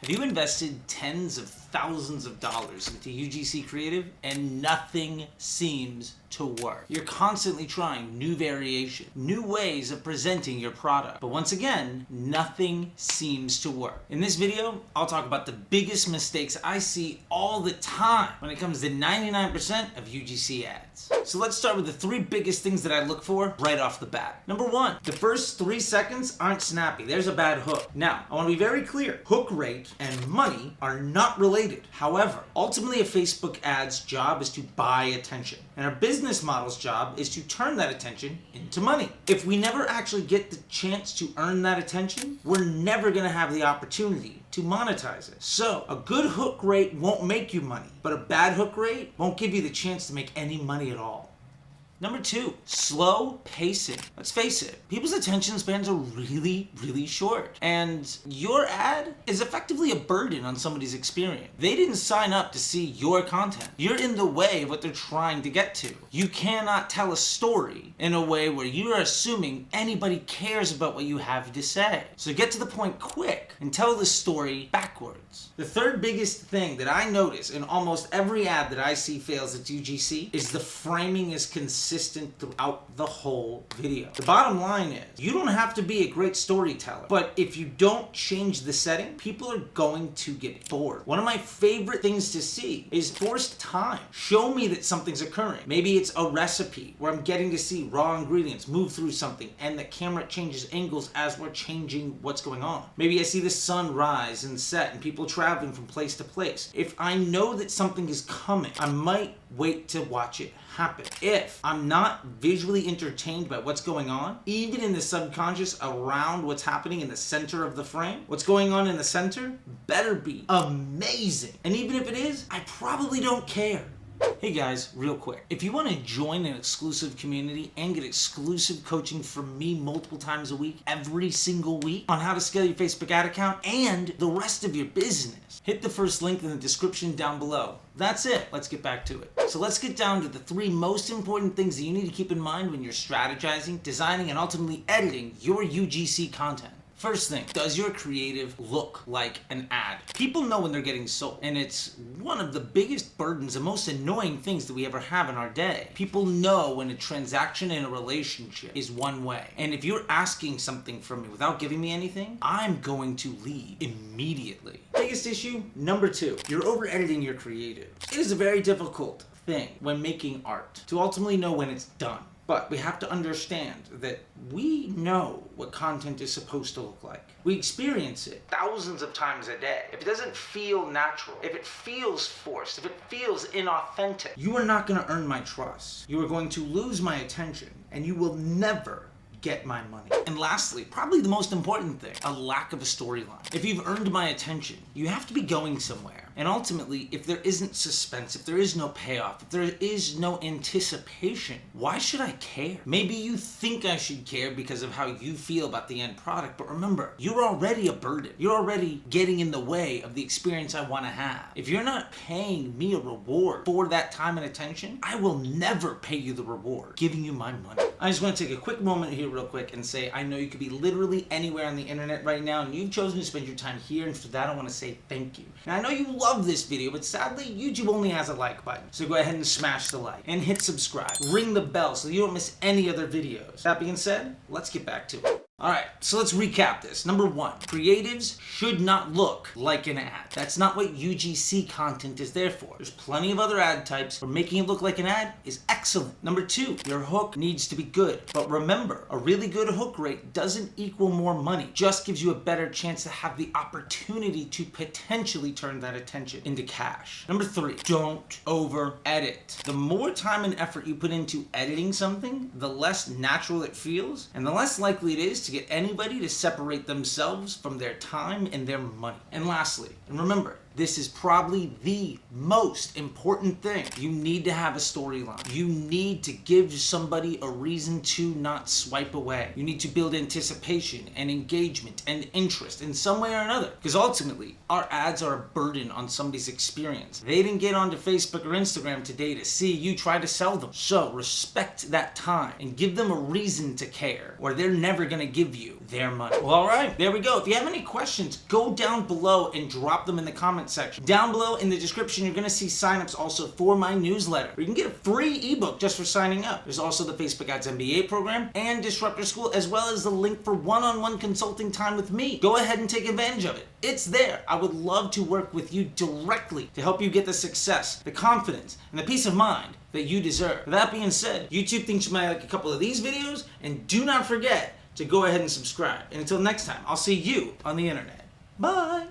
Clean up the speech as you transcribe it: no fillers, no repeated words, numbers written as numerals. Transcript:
Have you invested tens of thousands of dollars into UGC Creative and nothing seems to work? You're constantly trying new variation, new ways of presenting your product, but once again, nothing seems to work. In this video, I'll talk about the biggest mistakes I see all the time when it comes to 99% of UGC ads. So let's start with the 3 biggest things that I look for right off the bat. Number 1, the first 3 seconds aren't snappy. There's a bad hook. Now, I want to be very clear. Hook rate and money are not related. However, ultimately a Facebook ad's job is to buy attention, and our business model's job is to turn that attention into money. If we never actually get the chance to earn that attention, we're never going to have the opportunity to monetize it. So a good hook rate won't make you money, but a bad hook rate won't give you the chance to make any money at all. Number 2, slow pacing. Let's face it, people's attention spans are really short, and your ad is effectively a burden on somebody's experience. They didn't sign up to see your content. You're in the way of what they're trying to get to. You cannot tell a story in a way where you're assuming anybody cares about what you have to say. So get to the point quick and tell the story backwards. The third biggest thing that I notice in almost every ad that I see fails at UGC is the framing is consistent throughout the whole video. The bottom line is, you don't have to be a great storyteller, but if you don't change the setting, people are going to get bored. One of my favorite things to see is forced time. Show me that something's occurring. Maybe it's a recipe where I'm getting to see raw ingredients move through something and the camera changes angles as we're changing what's going on. Maybe I see the sun rise and set and people traveling from place to place. If I know that something is coming, I might wait to watch it happen. If I'm not visually entertained by what's going on, even in the subconscious around what's happening in the center of the frame, what's going on in the center better be amazing. And even if it is, I probably don't care. Hey guys, real quick. If you want to join an exclusive community and get exclusive coaching from me multiple times a week, every single week, on how to scale your Facebook ad account and the rest of your business, hit the first link in the description down below. That's it. Let's get back to it. So let's get down to the 3 most important things that you need to keep in mind when you're strategizing, designing, and ultimately editing your UGC content. First thing, does your creative look like an ad? People know when they're getting sold, and it's one of the biggest burdens and most annoying things that we ever have in our day. People know when a transaction in a relationship is one way, and if you're asking something from me without giving me anything, I'm going to leave immediately. Biggest issue, number 2, you're over editing your creative. It is a very difficult thing when making art to ultimately know when it's done. But we have to understand that we know what content is supposed to look like. We experience it thousands of times a day. If it doesn't feel natural, if it feels forced, if it feels inauthentic, you are not going to earn my trust. You are going to lose my attention, and you will never get my money. And lastly, probably the most important thing, a lack of a storyline. If you've earned my attention, you have to be going somewhere. And ultimately, if there isn't suspense, if there is no payoff, if there is no anticipation, why should I care? Maybe you think I should care because of how you feel about the end product, but remember, you're already a burden. You're already getting in the way of the experience I want to have. If you're not paying me a reward for that time and attention, I will never pay you the reward, giving you my money. I just want to take a quick moment here real quick and say, I know you could be literally anywhere on the internet right now, and you've chosen to spend your time here, and for that I want to say thank you. Now I know you love this video, but sadly YouTube only has a like button, so go ahead and smash the like and hit subscribe. Ring the bell so you don't miss any other videos. That being said, let's get back to it. Alright, so let's recap this. Number 1, creatives should not look like an ad. That's not what UGC content is there for. There's plenty of other ad types where making it look like an ad is excellent. Number 2, your hook needs to be good. But remember, a really good hook rate doesn't equal more money. It just gives you a better chance to have the opportunity to potentially turn that attention into cash. Number 3, don't over edit. The more time and effort you put into editing something, the less natural it feels, and the less likely it is to get anybody to separate themselves from their time and their money. And lastly, and remember, This is probably the most important thing. You need to have a storyline. You need to give somebody a reason to not swipe away. You need to build anticipation and engagement and interest in some way or another. Because ultimately, our ads are a burden on somebody's experience. They didn't get onto Facebook or Instagram today to see you try to sell them. So respect that time and give them a reason to care, or they're never gonna give you their money. Well, all right, there we go. If you have any questions, go down below and drop them in the comment section. Down below in the description, you're gonna see signups also for my newsletter, where you can get a free ebook just for signing up. There's also the Facebook Ads MBA program and Disruptor School, as well as the link for one-on-one consulting time with me. Go ahead and take advantage of it. It's there. I would love to work with you directly to help you get the success, the confidence, and the peace of mind that you deserve. With that being said, YouTube thinks you might like a couple of these videos, and do not forget to go ahead and subscribe. And until next time, I'll see you on the internet. Bye!